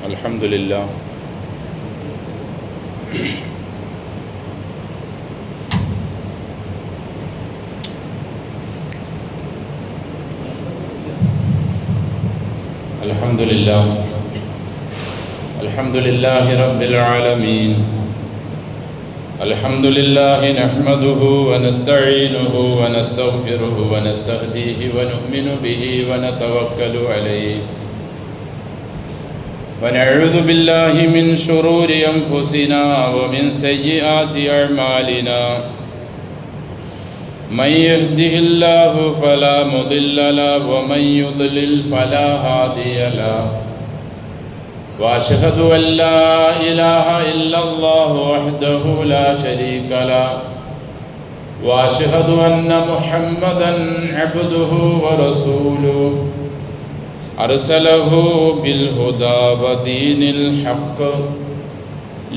അൽഹംദുലില്ലാഹ്. അൽഹംദുലില്ലാഹ് അൽഹംദുലില്ലാഹി റബ്ബിൽ ആലമീൻ. അൽഹംദുലില്ലാഹി നഹ്മദുഹു വനസ്തഈനുഹു വനസ്തഗ്ഫിറുഹു വനസ്തഹ്ദീഹി വനുഅ്മിനു ബിഹി വനതവക്കലു അലൈഹി വനഊദു ബില്ലാഹി മിൻ ശുറൂരി അൻഫുസിനാ വമിൻ സയ്യിആതി അഅ്മാലിനാ. മൻ യഹ്ദിഹില്ലാഹു ഫലാ മുദില്ല ലഹു വമൻ യുദ്ലിൽ ഫലാ ഹാദിയ ലഹു. وأشهد أن لا إله إلا الله وحده لا شريك له وأشهد أن محمدا عبده ورسوله أرسله بالهدى ودين الحق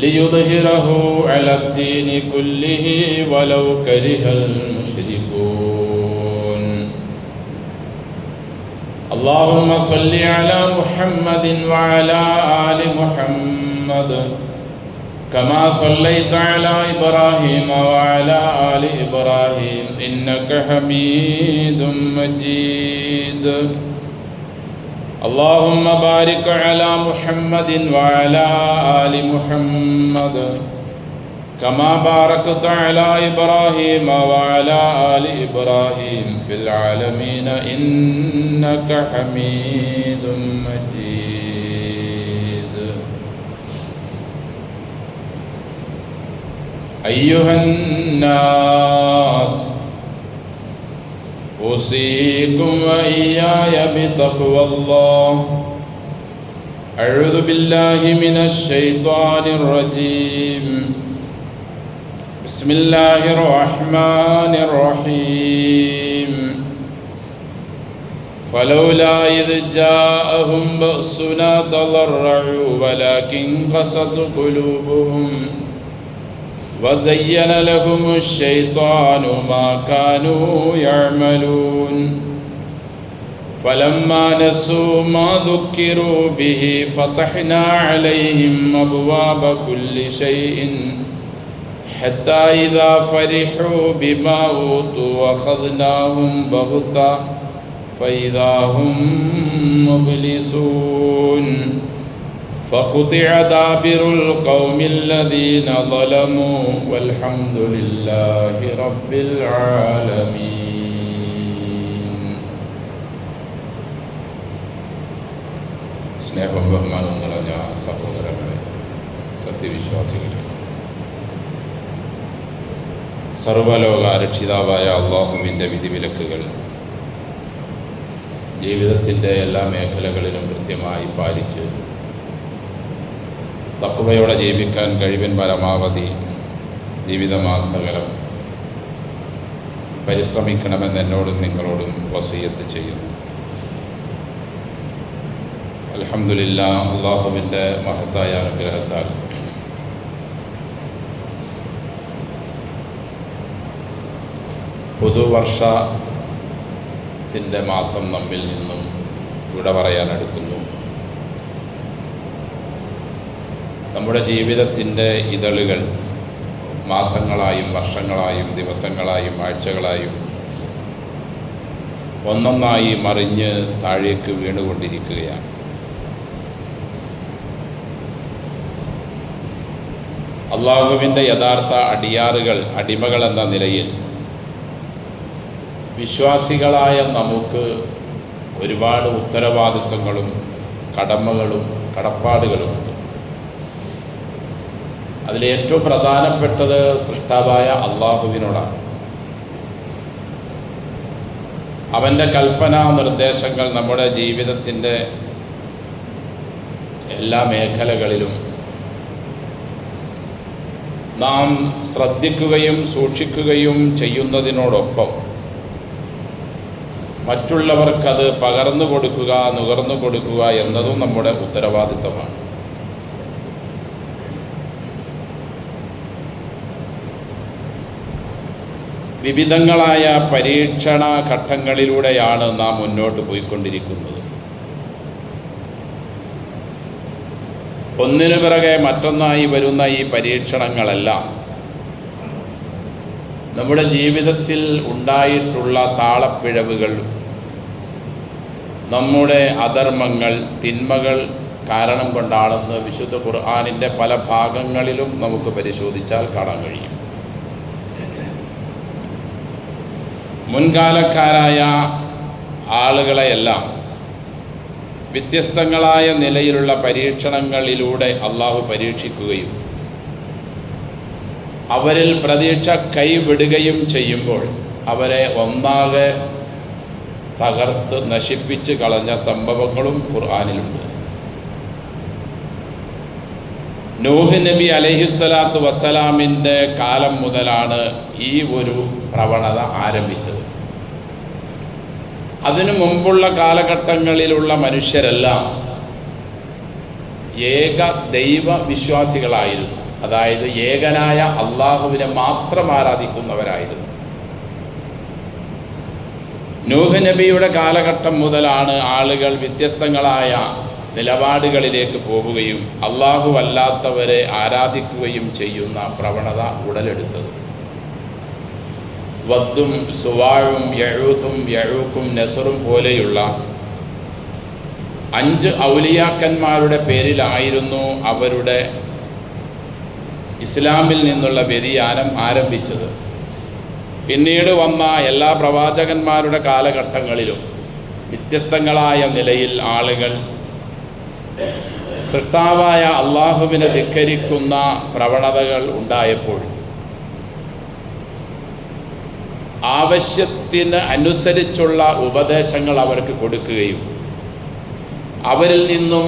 ليظهره على الدين كله ولو كره المشركون. اللهم صل على محمد وعلى آل محمد كما صليت على إبراهيم وعلى آل إبراهيم إنك حميد مجيد. اللهم بارك على محمد وعلى آل محمد كما باركت على إبراهيم وعلى آل إبراهيم في العالمين إنك حميد مجيد. أيها الناس أوصيكم وإياي بتقوى الله. أعوذ بالله من الشيطان الرجيم. بسم الله الرحمن الرحيم. فلولا إذ جاءهم بأسنا تضرعوا ولكن قست قلوبهم وزين لهم الشيطان ما كانوا يعملون. فلما نسوا ما ذكروا به فتحنا عليهم أبواب كل شيء حتى إذا فرحوا بما أوتوا أخذناهم بغتة فإذا هم مبلسون. فقطع دابر القوم الذين ظلموا والحمد لله رب العالمين. സ്നേഹം ബഹുമാനം നിറഞ്ഞ സഹോദരങ്ങളെ, സത്യവിശ്വാസികളെ, സർവലോക രക്ഷിതാവായ അള്ളാഹുവിൻ്റെ വിധിവിലക്കുകൾ ജീവിതത്തിൻ്റെ എല്ലാ മേഖലകളിലും കൃത്യമായി പാലിച്ച് തഖ്വയോടെ ജീവിക്കാൻ കഴിവിൻ പരമാവധി ജീവിതമാസകലം പരിശ്രമിക്കണമെന്ന് എന്നോടും നിങ്ങളോടും വസിയ്യത്ത് ചെയ്യുന്നു. അൽഹംദുലില്ലാഹ്, അള്ളാഹുവിൻ്റെ മഹത്തായ അനുഗ്രഹത്താൽ പുതുവർഷത്തിൻ്റെ മാസം നമ്മിൽ നിന്നും വിട പറയാനെടുക്കുന്നു. നമ്മുടെ ജീവിതത്തിൻ്റെ ഇതളുകൾ മാസങ്ങളായും വർഷങ്ങളായും ദിവസങ്ങളായും ആഴ്ചകളായും ഒന്നൊന്നായി മറിഞ്ഞ് താഴേക്ക് വീണുകൊണ്ടിരിക്കുകയാണ്. അള്ളാഹുവിൻ്റെ യഥാർത്ഥ അടിമകൾ എന്ന നിലയിൽ വിശ്വാസികളായ നമുക്ക് ഒരുപാട് ഉത്തരവാദിത്വങ്ങളും കടമകളും കടപ്പാടുകളുമുണ്ട്. അതിലേറ്റവും പ്രധാനപ്പെട്ടത് സൃഷ്ടാവായ അള്ളാഹുവിനോടാണ്. അവൻ്റെ കൽപ്പനാ നിർദ്ദേശങ്ങൾ നമ്മുടെ ജീവിതത്തിൻ്റെ എല്ലാ മേഖലകളിലും നാം ശ്രദ്ധിക്കുകയും സൂക്ഷിക്കുകയും ചെയ്യുന്നതിനോടൊപ്പം മറ്റുള്ളവർക്കത് പകർന്നു കൊടുക്കുക, നുകർന്നു കൊടുക്കുക എന്നതും നമ്മുടെ ഉത്തരവാദിത്തമാണ്. വിവിധങ്ങളായ പരീക്ഷണ ഘട്ടങ്ങളിലൂടെയാണ് നാം മുന്നോട്ട് പോയിക്കൊണ്ടിരിക്കുന്നത്. ഒന്നിനു പിറകെ മറ്റൊന്നായി വരുന്ന ഈ പരീക്ഷണങ്ങളെല്ലാം നമ്മുടെ ജീവിതത്തിൽ ഉണ്ടായിട്ടുള്ള താളപ്പിഴവുകൾ, നമ്മുടെ അധർമ്മങ്ങൾ, തിന്മകൾ കാരണം കൊണ്ടാണെന്ന് വിശുദ്ധ ഖുർആനിൻ്റെ പല ഭാഗങ്ങളിലും നമുക്ക് പരിശോധിച്ചാൽ കാണാൻ കഴിയും. മുൻകാലക്കാരായ ആളുകളെയെല്ലാം വ്യത്യസ്തങ്ങളായ നിലയിലുള്ള പരീക്ഷണങ്ങളിലൂടെ അള്ളാഹു പരീക്ഷിക്കുകയും അവരിൽ പ്രതീക്ഷ കൈവിടുകയും ചെയ്യുമ്പോൾ അവരെ ഒന്നാകെ തകർത്ത് നശിപ്പിച്ച് കളഞ്ഞ സംഭവങ്ങളും ഖുർആനിലുണ്ട്. നൂഹ് നബി അലൈഹിസ്സലാത്തു വസ്സലാമിൻ്റെ കാലം മുതലാണ് ഈ ഒരു പ്രവണത ആരംഭിച്ചത്. അതിനു മുമ്പുള്ള കാലഘട്ടങ്ങളിലുള്ള മനുഷ്യരെല്ലാം ഏക ദൈവ വിശ്വാസികളായിരുന്നു. അതായത് ഏകനായ അള്ളാഹുവിനെ മാത്രം ആരാധിക്കുന്നവരായിരുന്നു. നൂഹ് നബിയുടെ കാലഘട്ടം മുതലാണ് ആളുകൾ വ്യത്യസ്തങ്ങളായ നിലപാടുകളിലേക്ക് പോവുകയും അള്ളാഹു അല്ലാത്തവരെ ആരാധിക്കുകയും ചെയ്യുന്ന പ്രവണത ഉടലെടുത്തത്. വദ്ദും സുവാഴും യഴൂസും യഴൂക്കും നസറും പോലെയുള്ള 5 ഔലിയാക്കന്മാരുടെ പേരിലായിരുന്നു അവരുടെ ഇസ്ലാമിൽ നിന്നുള്ള വ്യതിയാനം ആരംഭിച്ചത്. പിന്നീട് വന്ന എല്ലാ പ്രവാചകന്മാരുടെ കാലഘട്ടങ്ങളിലും വ്യത്യസ്തങ്ങളായ നിലയിൽ ആളുകൾ സൃഷ്ടാവായ അള്ളാഹുവിനെ ധിക്കരിക്കുന്ന പ്രവണതകൾ ഉണ്ടായപ്പോൾ ആവശ്യത്തിന് അനുസരിച്ചുള്ള ഉപദേശങ്ങൾ അവർക്ക് കൊടുക്കുകയും അവരിൽ നിന്നും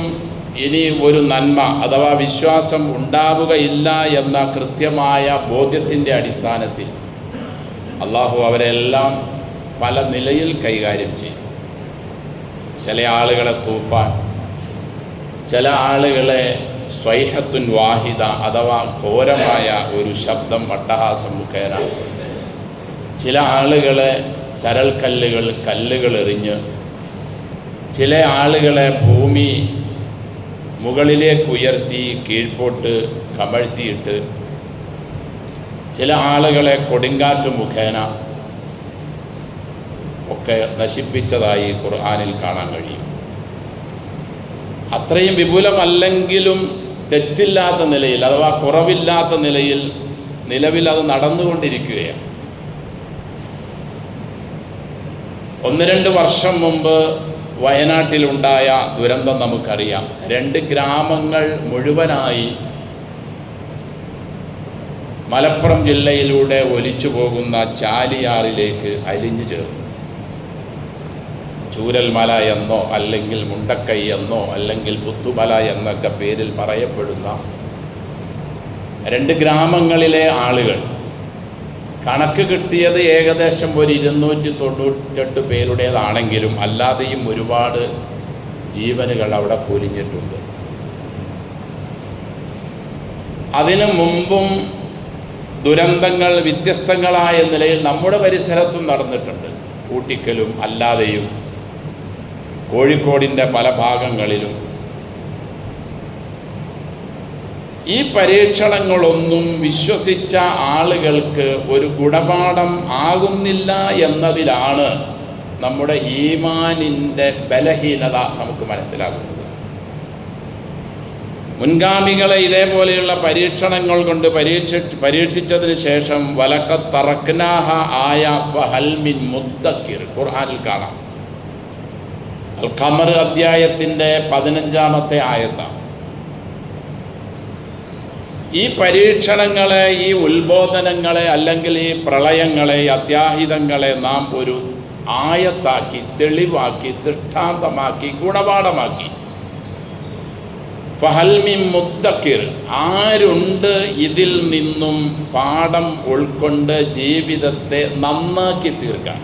ഇനി ഒരു നന്മ അഥവാ വിശ്വാസം ഉണ്ടാവുകയില്ല എന്ന കൃത്യമായ ബോധ്യത്തിൻ്റെ അടിസ്ഥാനത്തിൽ അള്ളാഹു അവരെല്ലാം പല നിലയിൽ കൈകാര്യം ചെയ്യും. ചില ആളുകളെ തൂഫാൻ, ചില ആളുകളെ സ്വൈഹത്തുൻ വാഹിദ അഥവാ ഘോരമായ ഒരു ശബ്ദം അട്ടഹാസം മുഖേന, ചില ആളുകളെ ചരൽക്കല്ലുകൾ, കല്ലുകൾ എറിഞ്ഞ്, ചില ആളുകളെ ഭൂമി മുകളിലേക്ക് ഉയർത്തി കീഴ്പോട്ട് കമഴ്ത്തിയിട്ട്, ചില ആളുകളെ കൊടുങ്കാറ്റ് മുഖേന ഒക്കെ നശിപ്പിച്ചതായി ഖുർആനിൽ കാണാൻ കഴിയും. അത്രയും വിപുലമല്ലെങ്കിലും തെറ്റില്ലാത്ത നിലയിൽ അഥവാ കുറവില്ലാത്ത നിലയിൽ നിലവിൽ അത് നടന്നുകൊണ്ടിരിക്കുകയാണ്. 1-2 വർഷം മുമ്പ് വയനാട്ടിലുണ്ടായ ദുരന്തം നമുക്കറിയാം. 2 ഗ്രാമങ്ങൾ മുഴുവനായി മലപ്പുറം ജില്ലയിലൂടെ ഒലിച്ചു പോകുന്ന ചാലിയാറിലേക്ക് അലിഞ്ഞു ചേർന്നു. ചൂരൽമല എന്നോ അല്ലെങ്കിൽ മുണ്ടക്കൈ എന്നോ അല്ലെങ്കിൽ പുത്തുമല എന്നൊക്കെ പേരിൽ പറയപ്പെടുന്ന 2 ഗ്രാമങ്ങളിലെ ആളുകൾ, കണക്ക് കിട്ടിയത് ഏകദേശം ഒരു 298 പേരുടേതാണെങ്കിലും അല്ലാതെയും ഒരുപാട് ജീവനുകൾ അവിടെ പൊലിഞ്ഞിട്ടുണ്ട്. അതിനു മുമ്പും ദുരന്തങ്ങൾ വ്യത്യസ്തങ്ങളായ നിലയിൽ നമ്മുടെ പരിസരത്തും നടന്നിട്ടുണ്ട്. ഊട്ടിക്കലും അല്ലാതെയും കോഴിക്കോടിൻ്റെ പല ഭാഗങ്ങളിലും. ഈ പരീക്ഷണങ്ങളൊന്നും വിശ്വസിച്ച ആളുകൾക്ക് ഒരു ഗുണപാഠം ആകുന്നില്ല എന്നതിലാണ് നമ്മുടെ ഈമാനിൻ്റെ ബലഹീനത നമുക്ക് മനസ്സിലാകുന്നത്. മുൻഗാമികളെ ഇതേപോലെയുള്ള പരീക്ഷണങ്ങൾ കൊണ്ട് പരീക്ഷിച്ചതിന് ശേഷം വലഖദ് തറക്നാഹ ആയ ഫഹൽ മിൻ മുദ്ദക്കിർ ഖുർആനിൽ കാണാം. അൽ ഖമർ അധ്യായത്തിൻ്റെ 15-ാമത്തെ ആയത്താണ്. ഈ പരീക്ഷണങ്ങളെ, ഈ ഉത്ബോധനങ്ങളെ അല്ലെങ്കിൽ ഈ പ്രളയങ്ങളെ, ഈ അത്യാഹിതങ്ങളെ നാം ഒരു ആയത്താക്കി, തെളിവാക്കി, ദൃഷ്ടാന്തമാക്കി, ഗുണപാഠമാക്കി. ഫഹൽ മിൻ മുദ്ദക്കിർ, ആരുണ്ട് ഇതിൽ നിന്നും പാഠം ഉൾക്കൊണ്ട് ജീവിതത്തെ നന്നാക്കി തീർക്കാൻ?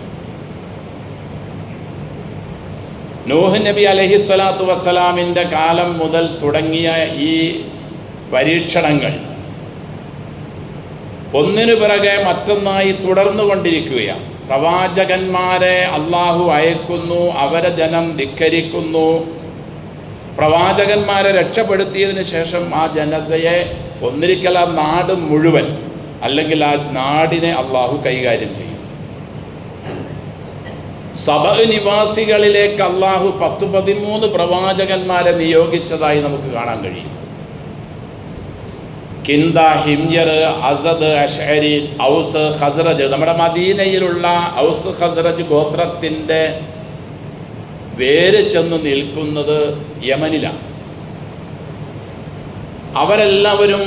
നൂഹ് നബി അലൈഹിസ്സലാത്തു വസ്സലാമിൻ്റെ കാലം മുതൽ തുടങ്ങിയ ഈ പരീക്ഷണങ്ങൾ ഒന്നിനു പിറകെ മറ്റൊന്നായി തുടർന്നുകൊണ്ടിരിക്കുകയാണ്. പ്രവാചകന്മാരെ അള്ളാഹു അയക്കുന്നു, അവരെ ജനം ധിക്കരിക്കുന്നു. പ്രവാചകന്മാരെ രക്ഷപ്പെടുത്തിയതിന് ശേഷം ആ ജനതയെ ഒന്നിരിക്കൽ ആ നാട് മുഴുവൻ അല്ലെങ്കിൽ ആ നാടിനെ അള്ളാഹു കൈകാര്യം ചെയ്യും. സബഅ നിവാസികളിലേക്ക് അള്ളാഹു 13 പ്രവാചകന്മാരെ നിയോഗിച്ചതായി നമുക്ക് കാണാൻ കഴിയും. കിന്ദ, ഹിംയർ, അസദ്, അശ്അരി, ഔസ്, ഖസ്റജ്. നമ്മുടെ മദീനയിലുള്ള ഔസ് ഖസ്റജ് ഗോത്രത്തിൻ്റെ വേര് ചെന്ന് നിൽക്കുന്നത് യമനിലാണ്. അവരെല്ലാവരും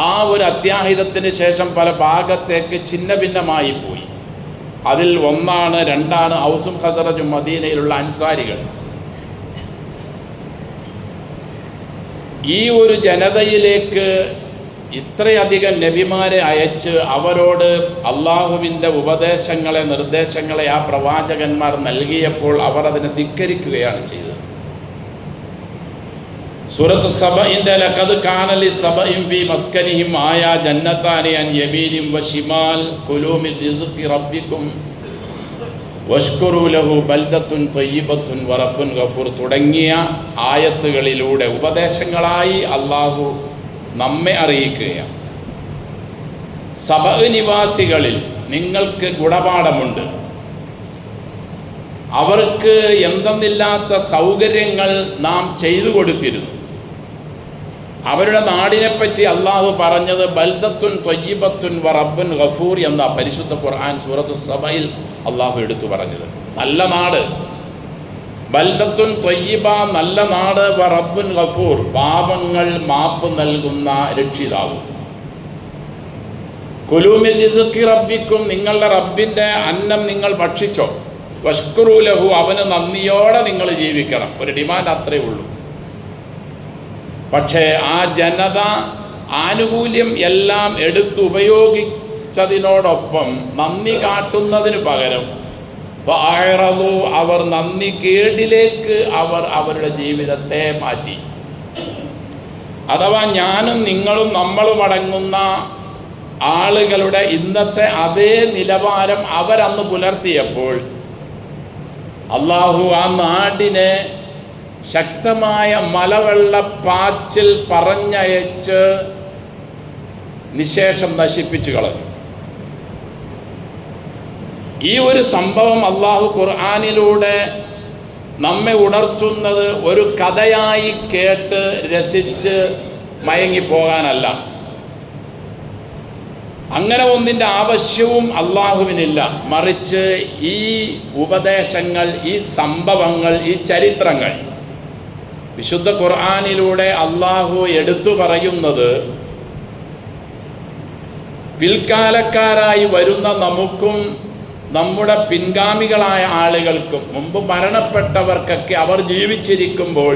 ആ ഒരു അത്യാഹിതത്തിന് ശേഷം പല ഭാഗത്തേക്ക് ഛിന്ന ഭിന്നമായി പോയി. അതിൽ ഒന്നാണ്, രണ്ടാണ് ഔസും ഖസ്റജും മദീനയിലുള്ള അൻസാരികൾ. ഈ ഒരു ജനതയിലേക്ക് ഇത്രയധികം നബിമാരെ അയച്ച് അവരോട് അള്ളാഹുവിൻ്റെ ഉപദേശങ്ങളെ, നിർദ്ദേശങ്ങളെ ആ പ്രവാചകന്മാർ നൽകിയപ്പോൾ അവർ അതിനെ ധിക്കരിക്കുകയാണ് ചെയ്തത്. സൂറത്ത് സബഇൻ്റെ ലഖദ് കാന ലിസബഇൻ ഫീ മസ്കനിഹിം ആയ ജന്നതാനി അൻ യമീനിൻ വശിമാൽ കുലൂ മിൻ റിസ്ഖി റബ്ബിക്കും വഷ്കുറൂ ലഹു ബൽദത്തുൻ ത്വയ്യിബത്തുൻ വറബ്ബുൻ ഗഫൂർ തുടങ്ങിയ ആയത്തുകളിലൂടെ ഉപദേശങ്ങളായി അള്ളാഹു നമ്മെ അറിയിക്കുകയാണ്. സബഅ നിവാസികളിൽ നിങ്ങൾക്ക് ഗുണപാഠമുണ്ട്. അവർക്ക് എന്തെന്നില്ലാത്ത സൗകര്യങ്ങൾ നാം ചെയ്തു കൊടുത്തിരുന്നു. അവരുടെ നാടിനെപ്പറ്റി അള്ളാഹു പറഞ്ഞത് ബൽദത്തുൻ ത്വയ്യിബത്തുൻ വറബ്ബുൻ ഗഫൂർ എന്ന പരിശുദ്ധ ഖുർആൻ സൂറത്തു സബയിൽ അള്ളാഹു എടുത്തു പറഞ്ഞത്. നല്ല നാട്, ബൽദത്തുൻ ത്വയ്യിബ, നല്ല നാട്, വറബ്ബുൻ ഗഫൂർ, പാപങ്ങൾ മാപ്പ് നൽകുന്ന രക്ഷിതാവ്. കുലൂ മിൻ റിസ്ഖി റബ്ബിക്കും, നിങ്ങളുടെ റബ്ബിൻ്റെ അന്നം നിങ്ങൾ ഭക്ഷിച്ചോ. വഷ്കുറൂ ലഹു, അവന് നന്ദിയോടെ നിങ്ങൾ ജീവിക്കണം. ഒരു ഡിമാൻഡ് അത്രയേ ഉള്ളൂ. പക്ഷേ ആ ജനത ആനുകൂല്യം എല്ലാം എടുത്തുപയോഗിച്ചതിനോടൊപ്പം നന്ദി കാട്ടുന്നതിന് പകരം അവർ നന്ദി കേടിലേക്ക് അവരുടെ ജീവിതത്തെ മാറ്റി. അഥവാ ഞാനും നിങ്ങളും നമ്മളും അടങ്ങുന്ന ആളുകളുടെ ഇന്നത്തെ അതേ നിലവാരം അവരന്ന് പുലർത്തിയപ്പോൾ അള്ളാഹു ആ നാടിനെ ശക്തമായ മലവെള്ളപ്പാച്ചിൽ പറഞ്ഞയച്ച് നിശേഷം നശിപ്പിച്ചു കളഞ്ഞു. ഈ ഒരു സംഭവം അള്ളാഹു ഖുർആനിലൂടെ നമ്മെ ഉണർത്തുന്നത് ഒരു കഥയായി കേട്ട് രസിച്ച് മയങ്ങിപ്പോകാനല്ല. അങ്ങനെ ഒന്നിൻ്റെ ആവശ്യവും അള്ളാഹുവിനില്ല. മറിച്ച് ഈ ഉപദേശങ്ങൾ, ഈ സംഭവങ്ങൾ, ഈ ചരിത്രങ്ങൾ വിശുദ്ധ ഖുർആനിലൂടെ അള്ളാഹു എടുത്തു പറയുന്നത് പിൽക്കാലക്കാരായി വരുന്ന നമുക്കും നമ്മുടെ പിൻഗാമികളായ ആളുകൾക്കും, മുമ്പ് മരണപ്പെട്ടവർക്കൊക്കെ അവർ ജീവിച്ചിരിക്കുമ്പോൾ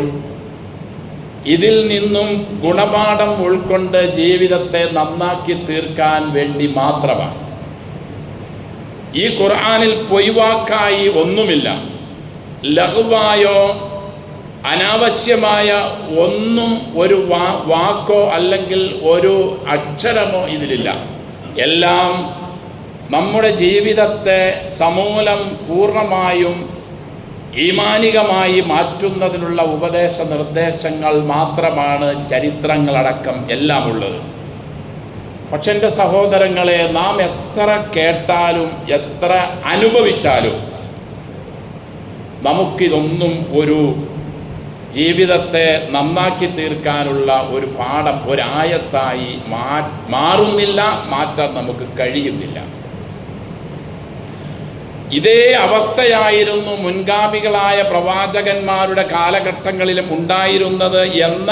ഇതിൽ നിന്നും ഗുണപാഠം ഉൾക്കൊണ്ട് ജീവിതത്തെ നന്നാക്കി തീർക്കാൻ വേണ്ടി മാത്രമാണ്. ഈ ഖുർആനിൽ പൊയ്വാക്കായി ഒന്നുമില്ല. ലഘുവായോ അനാവശ്യമായ ഒന്നും ഒരു വാക്കോ അല്ലെങ്കിൽ ഒരു അക്ഷരമോ ഇതിലില്ല. എല്ലാം നമ്മുടെ ജീവിതത്തെ സമൂലം പൂർണ്ണമായും ഈമാനികമായി മാറ്റുന്നതിനുള്ള ഉപദേശ നിർദ്ദേശങ്ങൾ മാത്രമാണ് ചരിത്രങ്ങളടക്കം എല്ലാം ഉള്ളത്. പക്ഷെ എൻ്റെ സഹോദരങ്ങളെ, നാം എത്ര കേട്ടാലും എത്ര അനുഭവിച്ചാലും നമുക്കിതൊന്നും ഒരു ജീവിതത്തെ നന്നാക്കി തീർക്കാനുള്ള ഒരു പാഠം, ഒരായത്തായി മാറുന്നില്ല, മാറ്റാൻ നമുക്ക് കഴിയുന്നില്ല. ഇതേ അവസ്ഥയായിരുന്നു മുൻഗാമികളായ പ്രവാചകന്മാരുടെ കാലഘട്ടങ്ങളിലും ഉണ്ടായിരുന്നത് എന്ന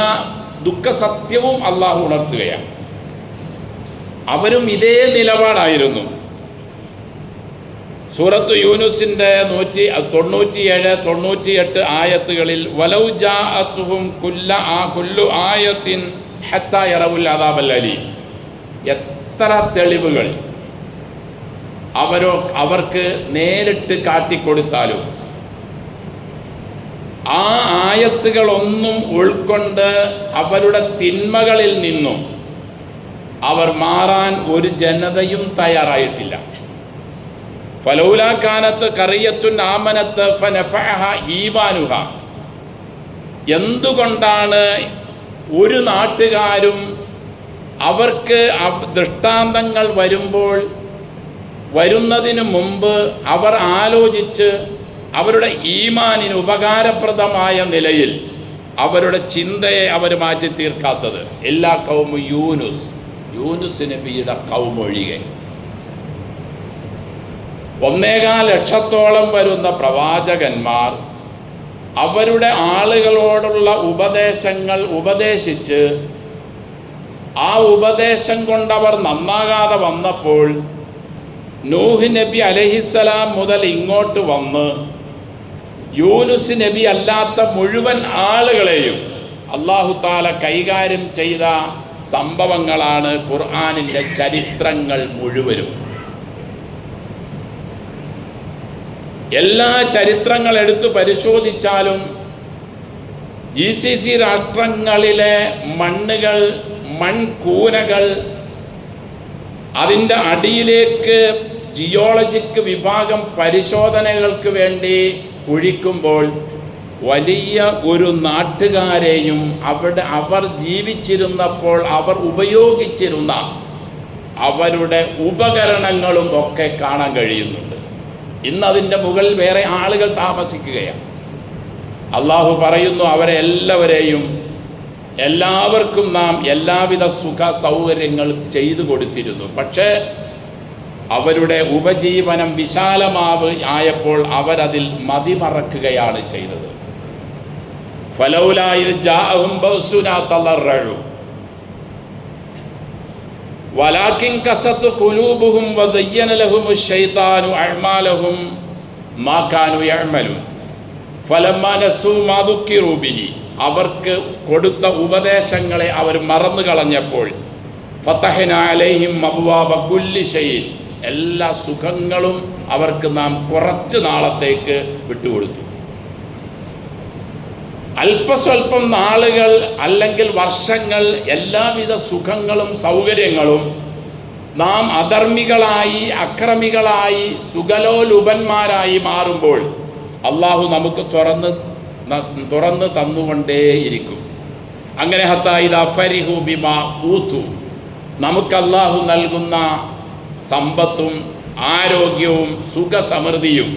ദുഃഖസത്യവും അള്ളാഹു ഉണർത്തുകയാണ്. അവരും ഇതേ നിലപാടായിരുന്നു. സൂറത്ത് യൂനുസിൻ്റെ 197-98 ആയത്തുകളിൽ വലൗ ജാഅത്തുഹും കുല്ലു ആയത്തിൻ ഹത്താ യറവുൽ അദാബൽ അലീം, എത്ര തെളിവുകൾ അവർക്ക് നേരിട്ട് കാട്ടിക്കൊടുത്താലും ആ ആയത്തുകളൊന്നും ഉൾക്കൊണ്ട് അവരുടെ തിന്മകളിൽ നിന്നും അവർ മാറാൻ ഒരു ജനതയും തയ്യാറായിട്ടില്ല. ഫലൗലാ കാനത്ത് ഖറിയത്തുൻ ആമനത്ത് ഫനഫഅഹ ഈമാനുഹ, എന്തുകൊണ്ടാണ് ഒരു നാട്ടുകാരും അവർക്ക് ദൃഷ്ടാന്തങ്ങൾ വരുന്നതിന് മുമ്പ് അവർ ആലോചിച്ച് അവരുടെ ഈമാനിന് ഉപകാരപ്രദമായ നിലയിൽ അവരുടെ ചിന്തയെ അവർ മാറ്റി തീർക്കാത്തത്? എല്ലാ കൗമും യൂനുസ് നബിയുടെ കൗമൊഴികെ 1.25 ലക്ഷത്തോളം വരുന്ന പ്രവാചകന്മാർ അവരുടെ ആളുകളോടുള്ള ഉപദേശങ്ങൾ ഉപദേശിച്ച് ആ ഉപദേശം കൊണ്ടവർ നന്നാകാതെ വന്നപ്പോൾ നൂഹ് നബി അലൈഹിസ്സലാം മുതൽ ഇങ്ങോട്ട് വന്ന് യൂനുസ് നബി അല്ലാത്ത മുഴുവൻ ആളുകളെയും അല്ലാഹു തആല കൈകാര്യം ചെയ്ത സംഭവങ്ങളാണ് ഖുർആനിൻ്റെ ചരിത്രങ്ങൾ മുഴുവനും. എല്ലാ ചരിത്രങ്ങൾ എടുത്ത് പരിശോധിച്ചാലും GCC രാഷ്ട്രങ്ങളിലെ മൺകൂനകൾ അതിൻ്റെ അടിയിലേക്ക് ജിയോളജിക് വിഭാഗം പരിശോധനകൾക്ക് വേണ്ടി കുഴിക്കുമ്പോൾ വലിയ ഒരു നാട്ടുകാരെയും അവർ ജീവിച്ചിരുന്നപ്പോൾ അവർ ഉപയോഗിച്ചിരുന്ന അവരുടെ ഉപകരണങ്ങളും ഒക്കെ കാണാൻ കഴിയുന്നുണ്ട്. ഇന്നതിൻ്റെ മുകളിൽ വേറെ ആളുകൾ താമസിക്കുകയാണ്. അള്ളാഹു പറയുന്നു, അവരെ എല്ലാവർക്കും നാം എല്ലാവിധ സുഖ സൗകര്യങ്ങൾ ചെയ്തു കൊടുത്തിരുന്നു. പക്ഷേ അവരുടെ ഉപജീവനം വിശാലമായപ്പോൾ അവരതിൽ മതിമറക്കുകയാണ് ചെയ്തത്. ഫലൗലാ ഇദ് ജാഅഹും ബഅസുനാ തളറഉ വലാകിൻ കസത് ഖുലൂബുഹും വസയ്യന ലഹുമുശ് ശൈത്താനു അഅ്മാലഹും മാ കാനൂ യഅ്മലൂൻ ഫലമ്മാ നസൂ മാ ദുക്കിറൂ ബിഹി. അവർക്ക് കൊടുത്ത ഉപദേശങ്ങളെ അവർ മറന്നു കളഞ്ഞപ്പോൾ ഫതഹ്നാ അലൈഹിം അബ്വാബ കുല്ലി ശൈഇൻ, എല്ലാ സുഖങ്ങളും അവർക്ക് നാം കുറച്ച് നാളത്തേക്ക് വിട്ടുകൊടുത്തു. അല്പസ്വല്പം നാളുകൾ അല്ലെങ്കിൽ വർഷങ്ങൾ എല്ലാവിധ സുഖങ്ങളും സൗകര്യങ്ങളും നാം അധർമ്മികളായി അക്രമികളായി സുഖലോലുപന്മാരായി മാറുമ്പോൾ അള്ളാഹു നമുക്ക് തുറന്ന് തന്നുകൊണ്ടേയിരിക്കും. അങ്ങനെ ഹത്താ ഇദാ ഫരിഹു ബിമാ ഊതു, നമുക്ക് അള്ളാഹു നൽകുന്ന സമ്പത്തും ആരോഗ്യവും സുഖസമൃദ്ധിയും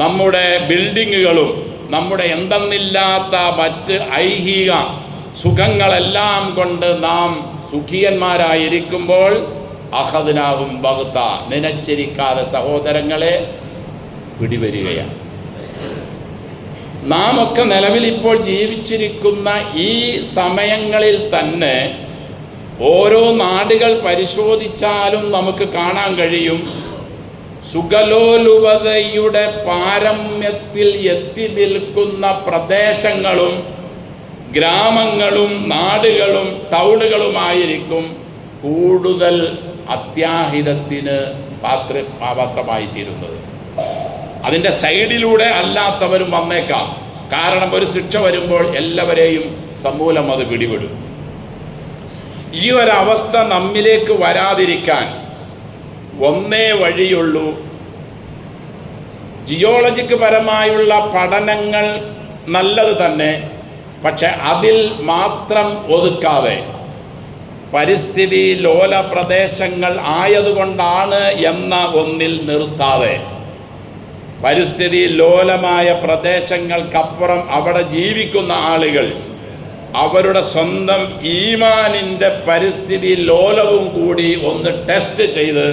നമ്മുടെ ബിൽഡിങ്ങുകളും നമ്മുടെ എന്തെന്നില്ലാത്ത മറ്റ് ഐഹിക സുഖങ്ങളെല്ലാം കൊണ്ട് നാം സുഖിയന്മാരായിരിക്കുമ്പോൾ അഖദ്നാഹും ബഗ്ത, നനച്ചിരിക്കാതെ സഹോദരങ്ങളെ പിടിവരികയാണ്. നാം ഒക്കെ നിലവിൽ ഇപ്പോൾ ജീവിച്ചിരിക്കുന്ന ഈ സമയങ്ങളിൽ തന്നെ ഓരോ നാടുകൾ പരിശോധിച്ചാലും നമുക്ക് കാണാൻ കഴിയും, സുഖലോലുപതയുടെ പാരമ്യത്തിൽ എത്തി നിൽക്കുന്ന പ്രദേശങ്ങളും ഗ്രാമങ്ങളും നാടുകളും ടൗണുകളുമായിരിക്കും കൂടുതൽ അത്യാഹിതത്തിന് പാത്രമായി തീരുന്നത്. അതിൻ്റെ സൈഡിലൂടെ അല്ലാത്തവരും വന്നേക്കാം. കാരണം ഒരു ശിക്ഷ വരുമ്പോൾ എല്ലാവരെയും സമൂലം അത് പിടിപെടും. ഈ ഒരവസ്ഥ നമ്മിലേക്ക് വരാതിരിക്കാൻ ഒന്നേ വഴിയുള്ളൂ. ജിയോളജിക്ക് പരമായുള്ള പഠനങ്ങൾ നല്ലത് തന്നെ, പക്ഷെ അതിൽ മാത്രം ഒതുക്കാതെ പരിസ്ഥിതി ലോല പ്രദേശങ്ങൾ ആയതുകൊണ്ടാണ് എന്ന ഒന്നിൽ നിർത്താതെ പരിസ്ഥിതി ലോലമായ പ്രദേശങ്ങൾക്കപ്പുറം അവിടെ ജീവിക്കുന്ന ആളുകൾ അവരുടെ സ്വന്തം ഈമാനിൻ്റെ പരിസ്ഥിതി ലോലവും കൂടി ഒന്ന് ടെസ്റ്റ് ചെയ്ത്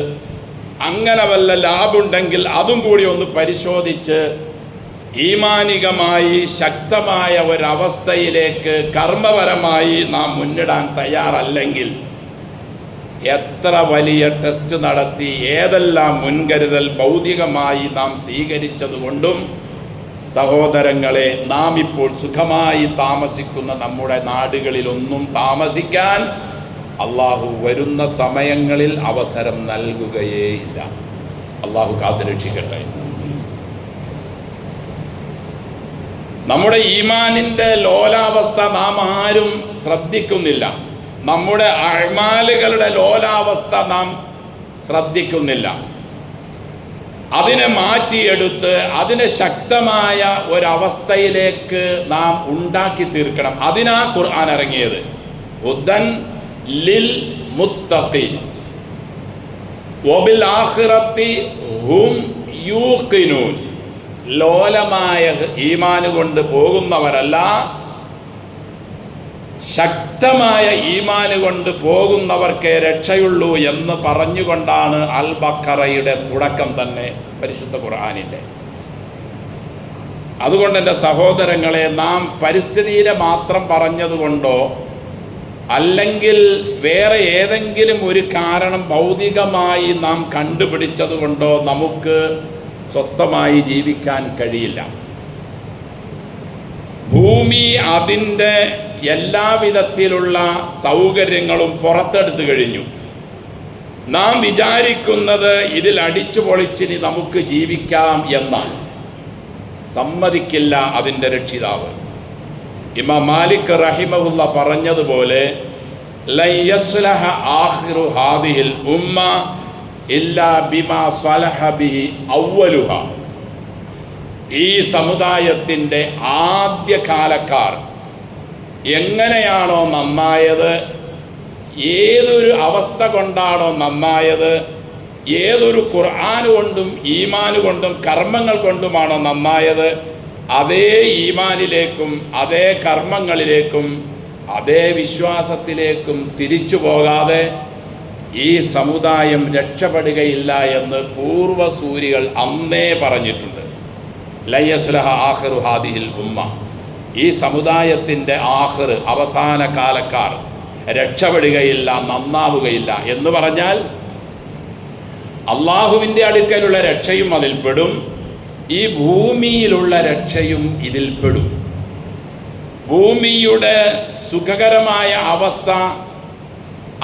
അങ്ങനെ വല്ല ലാഭുണ്ടെങ്കിൽ അതും കൂടി ഒന്ന് പരിശോധിച്ച് ഈമാനികമായി ശക്തമായ ഒരവസ്ഥയിലേക്ക് കർമ്മപരമായി നാം മുന്നിടാൻ തയ്യാറല്ലെങ്കിൽ എത്ര വലിയ ടെസ്റ്റ് നടത്തി ഏതെല്ലാം മുൻകരുതൽ ഭൗതികമായി നാം സ്വീകരിച്ചതുകൊണ്ടും സഹോദരങ്ങളെ, നാം ഇപ്പോൾ സുഖമായി താമസിക്കുന്ന നമ്മുടെ നാടുകളിലൊന്നും താമസിക്കാൻ അള്ളാഹു വരുന്ന സമയങ്ങളിൽ അവസരം നൽകുകയേയില്ല. അള്ളാഹു കാത്തുരക്ഷിക്കട്ടെ. നമ്മുടെ ഈമാനിൻ്റെ ലോലാവസ്ഥ നാം ആരും ശ്രദ്ധിക്കുന്നില്ല. നമ്മുടെ അഅ്മാലുകളുടെ ലോലാവസ്ഥ നാം ശ്രദ്ധിക്കുന്നില്ല. അതിനെ മാറ്റിയെടുത്ത് അതിനെ ശക്തമായ ഒരവസ്ഥയിലേക്ക് നാം ഉണ്ടാക്കി തീർക്കണം. അതിനാ ഖുർആൻ ഇറങ്ങിയത്. ഹുദൻ ലിൽ മുത്തഖീൻ വബിൽ ആഖിറത്തി ഹും യൂഖിനൂൻ. ലോലമായ ഈമാൻ കൊണ്ട് പോകുന്നവരല്ല, ശക്തമായ ഈമാൻ കൊണ്ട് പോകുന്നവർക്കേ രക്ഷയുള്ളൂ എന്ന് പറഞ്ഞുകൊണ്ടാണ് അൽ ബഖറയുടെ തുടക്കം തന്നെ പരിശുദ്ധ ഖുർആനിൻ്റെ. അതുകൊണ്ട് എൻ്റെ സഹോദരങ്ങളെ, നാം പരിസ്ഥിതിയെ മാത്രം പറഞ്ഞതുകൊണ്ടോ അല്ലെങ്കിൽ വേറെ ഏതെങ്കിലും ഒരു കാരണം ഭൗതികമായി നാം കണ്ടുപിടിച്ചതുകൊണ്ടോ നമുക്ക് സ്വസ്ഥമായി ജീവിക്കാൻ കഴിയില്ല. ഭൂമി അതിൻ്റെ എല്ലാവിധത്തിലുള്ള സൗകര്യങ്ങളും പുറത്തെടുത്തു കഴിഞ്ഞു. നാം വിചാരിക്കുന്നത് ഇതിൽ അടിച്ചു പൊളിച്ചിനി നമുക്ക് ജീവിക്കാം എന്നാണ്. സമ്മതിക്കില്ല അതിൻ്റെ രക്ഷിതാവ്. ഇമാം മാലിക് റഹിമഹുല്ല പറഞ്ഞതുപോലെ, ലൻ യസ്ലഹ ആഖിറു ഹാദിഹിൽ ഉമ്മ ഇല്ലാ ബിമാ സ്വലഹ ബിഹി അവ്വലുഹ. ഈ സമുദായത്തിൻ്റെ ആദ്യ കാലക്കാർ എങ്ങനെയാണോ നന്നായത്, ഏതൊരു അവസ്ഥ കൊണ്ടാണോ നന്നായത്, ഏതൊരു ഖുർആൻ കൊണ്ടും ഈമാൻ കൊണ്ടും കർമ്മങ്ങൾ കൊണ്ടുമാണോ നന്നായത്, അതേ ഈമാനിലേക്കും അതേ കർമ്മങ്ങളിലേക്കും അതേ വിശ്വാസത്തിലേക്കും തിരിച്ചു പോകാതെ ഈ സമുദായം രക്ഷപ്പെടുകയില്ല എന്ന് പൂർവസൂരികൾ അന്നേ പറഞ്ഞിട്ടുണ്ട്. ലൻ യസ്ലഹ ആഖിറു ഹാദിഹിൽ ഉമ്മ. ഈ സമുദായത്തിൻ്റെ ആഖിർ, അവസാന കാലക്കാർ രക്ഷപ്പെടുകയില്ല, നന്നാവുകയില്ല എന്ന് പറഞ്ഞാൽ അള്ളാഹുവിൻ്റെ അടുക്കലുള്ള രക്ഷയും അതിൽപ്പെടും, ഈ ഭൂമിയിലുള്ള രക്ഷയും ഇതിൽപ്പെടും. ഭൂമിയുടെ സുഖകരമായ അവസ്ഥ,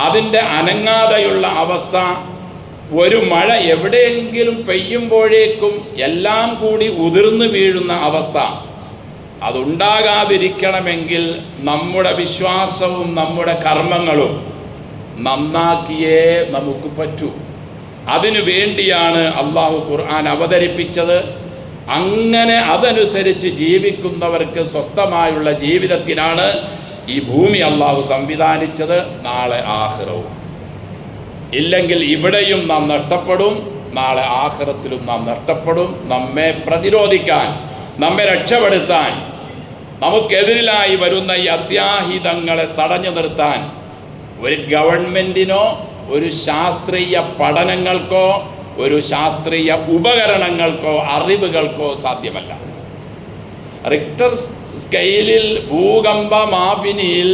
അതിൻ്റെ അനങ്ങാതെയുള്ള അവസ്ഥ, ഒരു മഴ എവിടെയെങ്കിലും പെയ്യുമ്പോഴേക്കും എല്ലാം കൂടി ഉതിർന്നു വീഴുന്ന അവസ്ഥ, അതുണ്ടാകാതിരിക്കണമെങ്കിൽ നമ്മുടെ വിശ്വാസവും നമ്മുടെ കർമ്മങ്ങളും നന്നാക്കിയേ നമുക്ക് പറ്റൂ. അതിനു വേണ്ടിയാണ് അള്ളാഹു ഖുർആൻ അവതരിപ്പിച്ചത്. അങ്ങനെ അതനുസരിച്ച് ജീവിക്കുന്നവർക്ക് സ്വസ്ഥമായുള്ള ജീവിതത്തിനാണ് ഈ ഭൂമി അള്ളാഹു സംവിധാനിച്ചത്. നാളെ ആഖിറവും. ഇല്ലെങ്കിൽ ഇവിടെയും നാം നഷ്ടപ്പെടും, നാളെ ആഖിറത്തിലും നാം നഷ്ടപ്പെടും. നമ്മെ പ്രതിരോധിക്കാൻ, നമ്മെ രക്ഷപ്പെടുത്താൻ, നമുക്കെതിരിലായി വരുന്ന ഈ അത്യാഹിതങ്ങളെ തടഞ്ഞു നിർത്താൻ ഒരു ഗവൺമെൻറ്റിനോ ഒരു ശാസ്ത്രീയ പഠനങ്ങൾക്കോ ഒരു ശാസ്ത്രീയ ഉപകരണങ്ങൾക്കോ അറിവുകൾക്കോ സാധ്യമല്ല. റിക്ടർ സ്കെയിലിൽ ഭൂകമ്പ മാപിനിയിൽ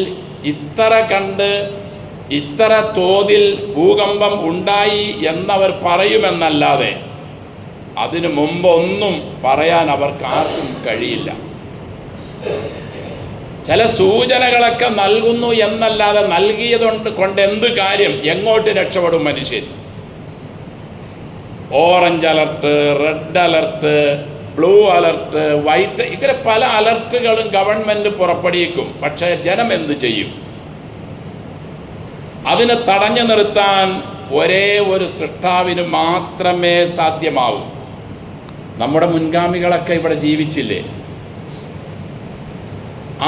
ഇത്ര തോതിൽ ഭൂകമ്പം ഉണ്ടായി എന്നവർ പറയുമെന്നല്ലാതെ അതിനു മുമ്പൊന്നും പറയാൻ അവർക്ക് ആർക്കും കഴിയില്ല. ചില സൂചനകളൊക്കെ നൽകുന്നു എന്നല്ലാതെ നൽകിയതുകൊണ്ട് എന്ത് കാര്യം? എങ്ങോട്ട് രക്ഷപ്പെടും മനുഷ്യൻ? Orange alert, red alert, blue alert, white, ഇങ്ങനെ പല അലർട്ടുകളും ഗവൺമെൻറ് പുറപ്പെടുവിക്കും. പക്ഷേ ജനം എന്ത് ചെയ്യും? അതിനെ തടഞ്ഞു നിർത്താൻ ഒരേ ഒരു സൃഷ്ടാവിന് മാത്രമേ സാധ്യമാവൂ. നമ്മുടെ മുൻഗാമികളൊക്കെ ഇവിടെ ജീവിച്ചില്ലേ?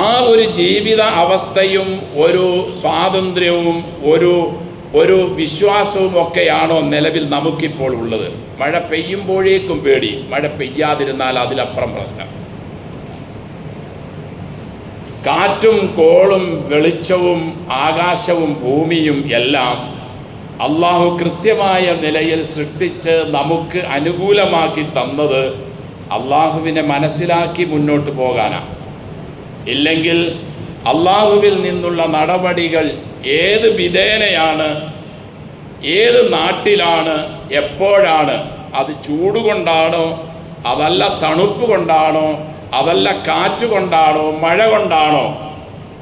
ആ ഒരു ജീവിത അവസ്ഥയും ഒരു സ്വാതന്ത്ര്യവും ഒരു വിശ്വാസവും ഒക്കെയാണോ നിലവിൽ നമുക്കിപ്പോൾ ഉള്ളത്? മഴ പെയ്യുമ്പോഴേക്കും പേടി, മഴ പെയ്യാതിരുന്നാൽ അതിലപ്പുറം പ്രശ്നം. കാറ്റും കോളും വെളിച്ചവും ആകാശവും ഭൂമിയും എല്ലാം അള്ളാഹു കൃത്യമായ നിലയിൽ സൃഷ്ടിച്ച് നമുക്ക് അനുകൂലമാക്കി തന്നത് അള്ളാഹുവിനെ മനസ്സിലാക്കി മുന്നോട്ട് പോകാനാണ്. ഇല്ലെങ്കിൽ അള്ളാഹുവിൽ നിന്നുള്ള നടപടികൾ ഏത് വിധേനയാണ്, ഏത് നാട്ടിലാണ്, എപ്പോഴാണ്, അത് ചൂടുകൊണ്ടാണോ, അതല്ല തണുപ്പ് കൊണ്ടാണോ, അതല്ല കാറ്റ് കൊണ്ടാണോ, മഴ കൊണ്ടാണോ,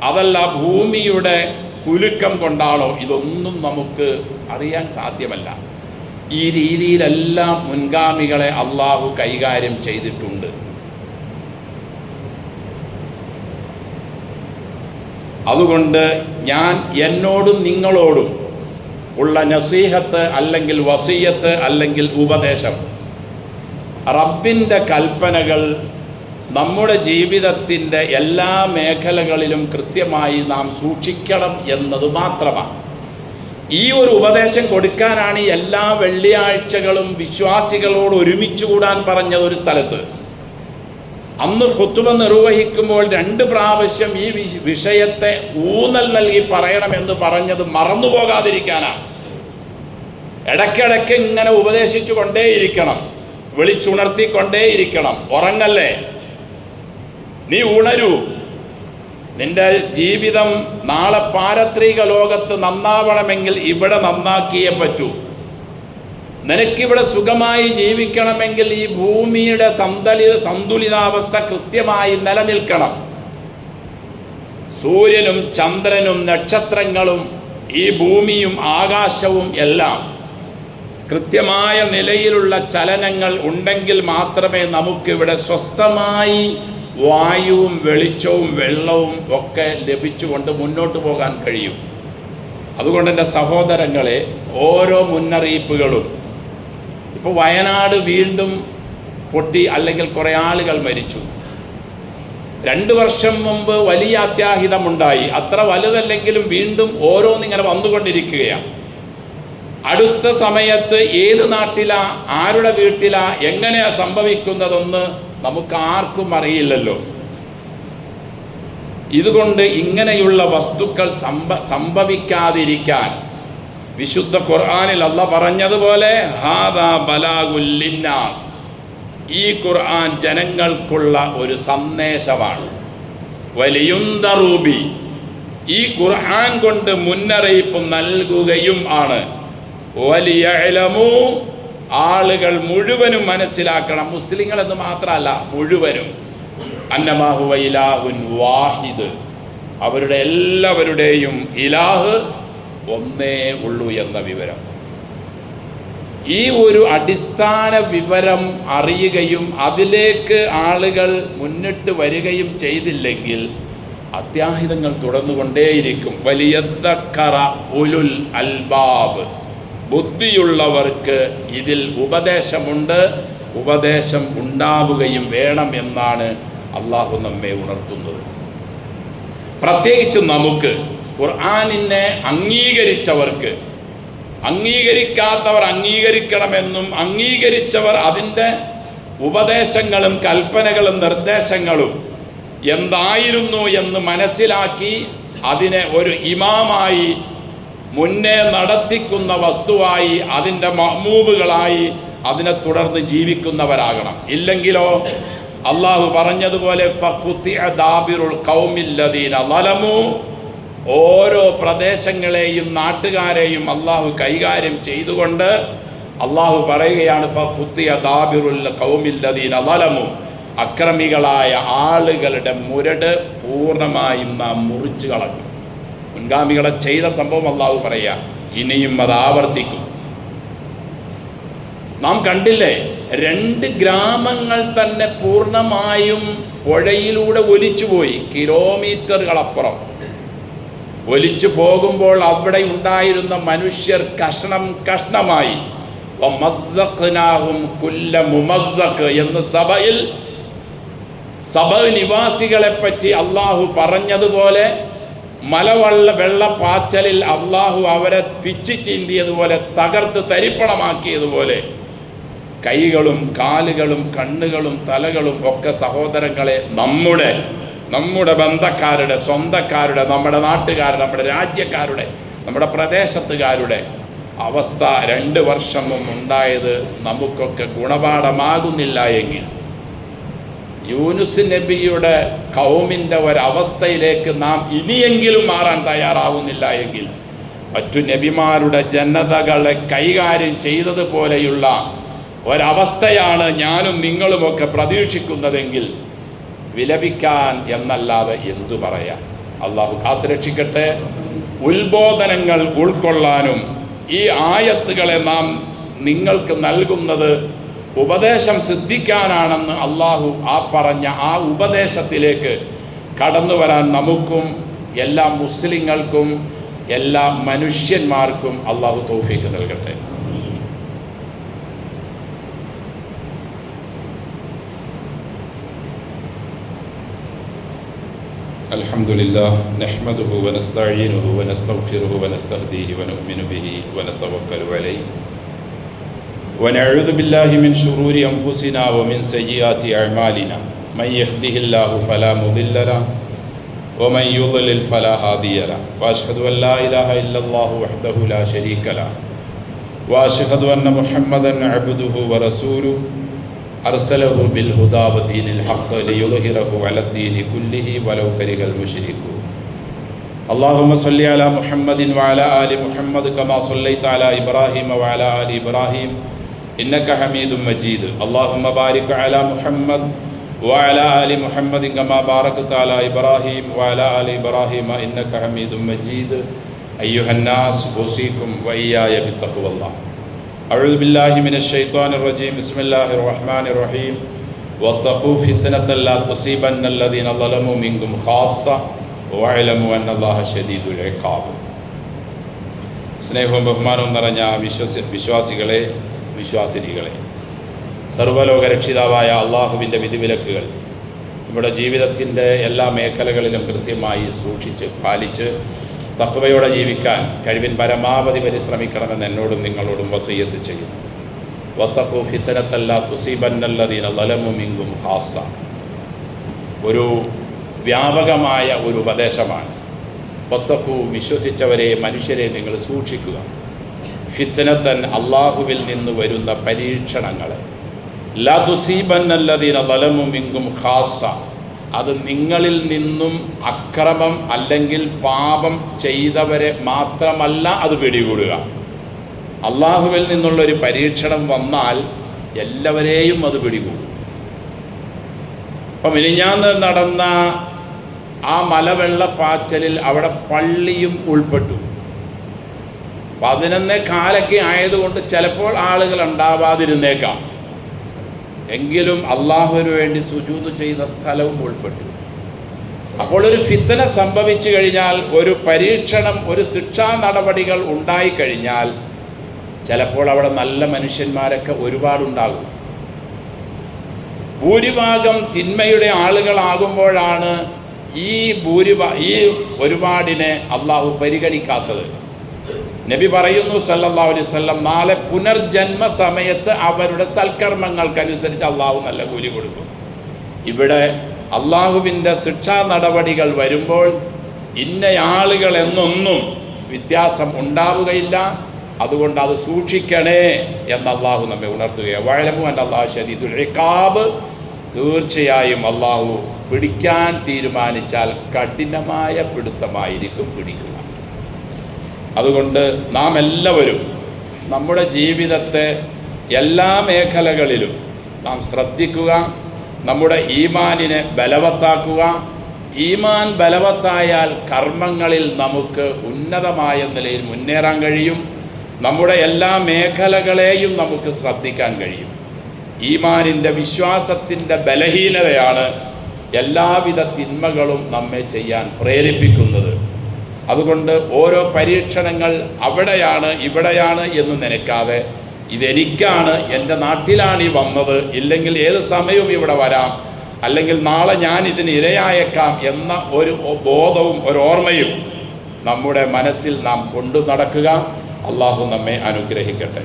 അതല്ല ഭൂമിയുടെ കുലുക്കം കൊണ്ടാണോ, ഇതൊന്നും നമുക്ക് അറിയാൻ സാധ്യമല്ല. ഈ രീതിയിലെല്ലാം മുൻഗാമികളെ അള്ളാഹു കൈകാര്യം ചെയ്തിട്ടുണ്ട്. അതുകൊണ്ട് ഞാൻ എന്നോടും നിങ്ങളോടും ഉള്ള നസീഹത്ത് അല്ലെങ്കിൽ വസിയത്ത് അല്ലെങ്കിൽ ഉപദേശം, റബ്ബിൻ്റെ കൽപ്പനകൾ നമ്മുടെ ജീവിതത്തിൻ്റെ എല്ലാ മേഖലകളിലും കൃത്യമായി നാം സൂക്ഷിക്കണം എന്നത് മാത്രമാണ്. ഈ ഒരു ഉപദേശം കൊടുക്കാനാണ് എല്ലാ വെള്ളിയാഴ്ചകളും വിശ്വാസികളോട് ഒരുമിച്ച് കൂടാൻ പറഞ്ഞത്. ഒരു സ്ഥലത്ത് അന്ന് ഖുത്ബ നിർവഹിക്കുമ്പോൾ 2 പ്രാവശ്യം ഈ വിഷയത്തെ ഊന്നൽ നൽകി പറയണമെന്ന് പറഞ്ഞത് മറന്നു പോകാതിരിക്കാനാണ്. ഇടയ്ക്കിടയ്ക്ക് ഇങ്ങനെ ഉപദേശിച്ചു കൊണ്ടേയിരിക്കണം, വിളിച്ചുണർത്തിക്കൊണ്ടേയിരിക്കണം. ഉറങ്ങല്ലേ, നീ ഉണരൂ. നിന്റെ ജീവിതം നാളെ പാരത്രിക ലോകത്ത് നന്നാവണമെങ്കിൽ ഇവിടെ നന്നാക്കിയേ പറ്റൂ. നിനക്കിവിടെ സുഖമായി ജീവിക്കണമെങ്കിൽ ഈ ഭൂമിയുടെ സന്തുലിതാവസ്ഥ കൃത്യമായി നിലനിൽക്കണം. സൂര്യനും ചന്ദ്രനും നക്ഷത്രങ്ങളും ഈ ഭൂമിയും ആകാശവും എല്ലാം കൃത്യമായ നിലയിലുള്ള ചലനങ്ങൾ ഉണ്ടെങ്കിൽ മാത്രമേ നമുക്കിവിടെ സ്വസ്ഥമായി വായുവും വെളിച്ചവും വെള്ളവും ഒക്കെ ലഭിച്ചുകൊണ്ട് മുന്നോട്ട് പോകാൻ കഴിയും. അതുകൊണ്ട് എൻ്റെ സഹോദരങ്ങളെ, ഓരോ മുന്നറിയിപ്പുകളും, ഇപ്പോൾ വയനാട് വീണ്ടും പൊട്ടി, അല്ലെങ്കിൽ കുറേ ആളുകൾ മരിച്ചു. 2 വർഷം മുമ്പ് വലിയ അത്യാഹിതമുണ്ടായി. അത്ര വലുതല്ലെങ്കിലും വീണ്ടും ഓരോന്നിങ്ങനെ വന്നുകൊണ്ടിരിക്കുകയാണ്. അടുത്ത സമയത്ത് ഏത് നാട്ടിലാ, ആരുടെ വീട്ടിലാ, എങ്ങനെയാ സംഭവിക്കുന്നതെന്ന് നമുക്ക് ആർക്കും അറിയില്ലല്ലോ. ഇതുകൊണ്ട് ഇങ്ങനെയുള്ള വസ്തുക്കൾ സംഭവിക്കാതിരിക്കാൻ വിശുദ്ധ ഖുർആനിൽ അല്ലാഹ് പറഞ്ഞതുപോലെ ഹാദാ ബലാഗുൽ ലിന്നാസ്, ഈ ഖുർആൻ ജനങ്ങൾക്കുള്ള ഒരു സന്ദേശമാണ്. വലിയുൻദറൂബി, ഈ ഖുർആൻ കൊണ്ട് മുന്നറിയിപ്പ് നൽകുകയും ആണ്. വലിയഅലമു, ആളുകൾ മുഴുവനും മനസ്സിലാക്കണം, മുസ്ലിങ്ങൾ എന്ന് മാത്രമല്ല മുഴുവനും, അന്നമാ ഹുവ ഇലാഹുൻ വാഹിദ്, അവരുടെ എല്ലാവരുടെയും ഇലാഹ് ഒന്നേ ഉള്ളൂ എന്ന വിവരം. ഈ ഒരു അടിസ്ഥാന വിവരം അറിയുകയും അതിലേക്ക് ആളുകൾ മുന്നിട്ട് വരികയും ചെയ്തില്ലെങ്കിൽ അത്യാഹിതങ്ങൾ തുടർന്നുകൊണ്ടേയിരിക്കും. വലിയദ്ദക്കറ ഉലുൽ അൽബാബ്, ബുദ്ധിയുള്ളവർക്ക് ഇതിൽ ഉപദേശമുണ്ട്, ഉപദേശം ഉണ്ടാവുകയും വേണം എന്നാണ് അള്ളാഹു നമ്മെ ഉണർത്തുന്നത്. പ്രത്യേകിച്ച് നമുക്ക്, ഖുർആനിനെ അംഗീകരിച്ചവർക്ക്, അംഗീകരിക്കാത്തവർ അംഗീകരിക്കണമെന്നും അംഗീകരിച്ചവർ അതിൻ്റെ ഉപദേശങ്ങളും കൽപ്പനകളും നിർദ്ദേശങ്ങളും എന്തായിരുന്നു എന്ന് മനസ്സിലാക്കി അതിനെ ഒരു ഇമാമായി മുന്നേ നടത്തിക്കുന്ന വസ്തുവായി, അതിൻ്റെ മഅ്മൂമുകളായി അതിനെ തുടർന്ന് ജീവിക്കുന്നവരാകണം. ഇല്ലെങ്കിലോ അള്ളാഹു പറഞ്ഞതുപോലെ ഫഖുതിഅ ദാബിറുൽ ഖൗമില്ലദീന ളലമു, ഓരോ പ്രദേശങ്ങളെയും നാട്ടുകാരെയും അള്ളാഹു കൈകാര്യം ചെയ്തുകൊണ്ട് അള്ളാഹു പറയുകയാണ് ഫഖുതിഅ ദാബിറുൽ ഖൗമില്ലദീന ളലമു, അക്രമികളായ ആളുകളുടെ മുരട് പൂർണ്ണമായും നാം മുറിച്ചു കളഞ്ഞു. മുൻഗാമികളെ ചെയ്ത സംഭവം അള്ളാഹു പറയുക, ഇനിയും അത് ആവർത്തിക്കും. നാം കണ്ടില്ലേ, 2 ഗ്രാമങ്ങൾ തന്നെ പൂർണ്ണമായും പുഴയിലൂടെ ഒലിച്ചുപോയി, കിലോമീറ്ററുകളപ്പുറം ഒലിച്ചു പോകുമ്പോൾ അവിടെ ഉണ്ടായിരുന്ന മനുഷ്യർ കഷ്ണം കഷ്ണമായി. വമസ്സഖ്നാഹും കുല്ല മുമസ്സഖ് എന്ന് സബ നിവാസികളെ പറ്റി അള്ളാഹു പറഞ്ഞതുപോലെ, വെള്ളപ്പാച്ചലിൽ അള്ളാഹു അവരെ പിച്ചു ചീന്തിയതുപോലെ, തകർത്ത് തരിപ്പണമാക്കിയതുപോലെ കൈകളും കാലുകളും കണ്ണുകളും തലകളും ഒക്കെ സഹോദരങ്ങളെ നമ്മുടെ ബന്ധക്കാരുടെ, സ്വന്തക്കാരുടെ, നമ്മുടെ നാട്ടുകാരുടെ, നമ്മുടെ രാജ്യക്കാരുടെ, നമ്മുടെ പ്രദേശത്തുകാരുടെ അവസ്ഥ 2 വർഷം മുമ്പ് ഉണ്ടായത് നമുക്കൊക്കെ ഗുണപാഠമാകുന്നില്ല എങ്കിൽ, യൂനുസ് നബിയുടെ ഖൗമിൻ്റെ ഒരവസ്ഥയിലേക്ക് നാം ഇനിയെങ്കിലും മാറാൻ തയ്യാറാവുന്നില്ല എങ്കിൽ, മറ്റു നബിമാരുടെ ജനതകളെ കൈകാര്യം ചെയ്തതുപോലെയുള്ള ഒരവസ്ഥയാണ് ഞാനും നിങ്ങളുമൊക്കെ പ്രതീക്ഷിക്കുന്നതെങ്കിൽ വിലപിക്കാൻ എന്നല്ലാതെ എന്തു പറയാൻ. അള്ളാഹു കാത്തുരക്ഷിക്കട്ടെ. ഉത്ബോധനങ്ങൾ ഉൾക്കൊള്ളാനും ഈ ആയത്തുകളെ നാം നിങ്ങൾക്ക് നൽകുന്നത് ഉപദേശം സിദ്ധിക്കാനാണെന്ന് അള്ളാഹു പറഞ്ഞ ആ ഉപദേശത്തിലേക്ക് കടന്നു വരാൻ നമുക്കും എല്ലാ മുസ്ലിങ്ങൾക്കും എല്ലാ മനുഷ്യന്മാർക്കും അള്ളാഹു തൗഫീഖ് നൽകട്ടെ. الحمد لله نحمده ونستعينه ونستغفره ونستهديه ونؤمن به ونتوكل عليه ونعوذ بالله من شرور أنفسنا ومن سيئات أعمالنا من يهده الله فلا مضل له ومن يضلل فلا هادي له وأشهد أن لا إله إلا الله وحده لا شريك له وأشهد أن محمدا عبده ورسوله أرسله بالهدى ودين الحق ليظهره على الدين كله ولو كره المشركون اللهم صل على محمد وعلى آل محمد كما صليت على إبراهيم وعلى آل إبراهيم إنك حميد مجيد اللهم بارك على محمد وعلى آل محمد كما باركت على إبراهيم وعلى آل إبراهيم إنك حميد مجيد أيها الناس أوصيكم وإياي بتقوى الله أعوذ بالله من الشيطان الرجيم بسم الله الرحمن الرحيم واتقوا فتنة لا تصيبن الذين ظلموا منكم خاصة واعلموا أن الله شديد العقاب. സ്നേഹവും ബഹുമാനവും നിറഞ്ഞ വിശ്വാസികളെ വിശ്വാസിനികളെ, സർവ്വലോക രക്ഷിതാവായ അള്ളാഹുവിൻ്റെ വിധിവിലക്കുകൾ നമ്മുടെ ജീവിതത്തിൻ്റെ എല്ലാ മേഖലകളിലും കൃത്യമായി സൂക്ഷിച്ച് പാലിച്ച് തഖ്വയോടെ ജീവിക്കാൻ കഴിവിൻ പരമാവധി പരിശ്രമിക്കണമെന്ന് എന്നോടും നിങ്ങളോടും വസിയ്യത്ത് ചെയ്യുന്നു. വത്തഖൂ ഫിത്നത ലാ തുസീബന്നല്ലദീന ളലമു മിൻകും ഖാസ്സ. ഒരു വ്യാപകമായ ഒരു ഉപദേശമാണ്. വത്തഖൂ, വിശ്വസിച്ചവരെ, മനുഷ്യരെ നിങ്ങൾ സൂക്ഷിക്കുക. ഫിത്നതൻ, അള്ളാഹുവിൽ നിന്ന് വരുന്ന പരീക്ഷണങ്ങളെ. ലാ തുസീബന്നല്ലദീന ളലമു മിൻകും ഖാസ്സ, അത് നിങ്ങളിൽ നിന്നും അക്രമം അല്ലെങ്കിൽ പാപം ചെയ്തവരെ മാത്രമല്ല അത് പിടികൂടുക. അള്ളാഹുവിൽ നിന്നുള്ളൊരു പരീക്ഷണം വന്നാൽ എല്ലാവരെയും അത് പിടികൂടും. അപ്പം മിനിഞ്ഞാന്ന് നടന്ന ആ മലവെള്ളപ്പാച്ചലിൽ അവിടെ പള്ളിയും ഉൾപ്പെട്ടു. 11 കാലൊക്കെ ആയതുകൊണ്ട് ചിലപ്പോൾ ആളുകൾ ഉണ്ടാവാതിരുന്നേക്കാം. എങ്കിലും അള്ളാഹുവിന് വേണ്ടി സുജൂദ് ചെയ്ത സ്ഥലവും ഉൾപ്പെട്ടു. അപ്പോൾ ഒരു ഫിത്ന സംഭവിച്ചു കഴിഞ്ഞാൽ, ഒരു പരീക്ഷണം, ഒരു ശിക്ഷാ നടപടികൾ ഉണ്ടായിക്കഴിഞ്ഞാൽ ചിലപ്പോൾ അവിടെ നല്ല മനുഷ്യന്മാരൊക്കെ ഒരുപാടുണ്ടാകും. ഭൂരിഭാഗം തിന്മയുടെ ആളുകളാകുമ്പോഴാണ് ഈ ഒരുപാടിനെ അള്ളാഹു പരിഗണിക്കാത്തത്. നബി പറയുന്നു സല്ലല്ലാഹു അലൈഹി വസല്ലം, നാളെ പുനർജന്മ സമയത്ത് അവരുടെ സൽക്കർമ്മങ്ങൾക്കനുസരിച്ച് അള്ളാഹു നല്ല കൂലി കൊടുക്കും. ഇവിടെ അള്ളാഹുവിൻ്റെ ശിക്ഷാ നടപടികൾ വരുമ്പോൾ ഇന്ന ആളുകൾ എന്നൊന്നും വ്യത്യാസം ഉണ്ടാവുകയില്ല. അതുകൊണ്ട് അത് സൂക്ഷിക്കണേ എന്ന് അള്ളാഹു നമ്മെ ഉണർത്തുകയാണ്. വഅലമു അന്ന അല്ലാഹ ശദീദുൽ ഇഖാബ്. തീർച്ചയായും അള്ളാഹു പിടിക്കാൻ തീരുമാനിച്ചാൽ കഠിനമായ പിടുത്തമായിരിക്കും പിടിക്കുക. അതുകൊണ്ട് നാം എല്ലാവരും നമ്മുടെ ജീവിതത്തെ എല്ലാ മേഖലകളിലും നാം ശ്രദ്ധിക്കുക. നമ്മുടെ ഈമാനിനെ ബലവത്താക്കുക. ഈമാൻ ബലവത്തായാൽ കർമ്മങ്ങളിൽ നമുക്ക് ഉന്നതമായ നിലയിൽ മുന്നേറാൻ കഴിയും. നമ്മുടെ എല്ലാ മേഖലകളെയും നമുക്ക് ശ്രദ്ധിക്കാൻ കഴിയും. ഈമാനിൻ്റെ, വിശ്വാസത്തിൻ്റെ ബലഹീനതയാണ് എല്ലാവിധ തിന്മകളും നമ്മെ ചെയ്യാൻ പ്രേരിപ്പിക്കുന്നത്. അതുകൊണ്ട് ഓരോ പരീക്ഷണങ്ങൾ അവിടെയാണ് ഇവിടെയാണ് എന്ന് നനയ്ക്കാതെ, ഇതെനിക്കാണ്, എൻ്റെ നാട്ടിലാണ് ഈ വന്നത്, ഇല്ലെങ്കിൽ ഏത് സമയവും ഇവിടെ വരാം, അല്ലെങ്കിൽ നാളെ ഞാൻ ഇതിന് ഇരയായേക്കാം എന്ന ഒരു ബോധവും ഒരു ഓർമ്മയും നമ്മുടെ മനസ്സിൽ നാം കൊണ്ടു നടക്കുക. അള്ളാഹു നമ്മെ അനുഗ്രഹിക്കട്ടെ.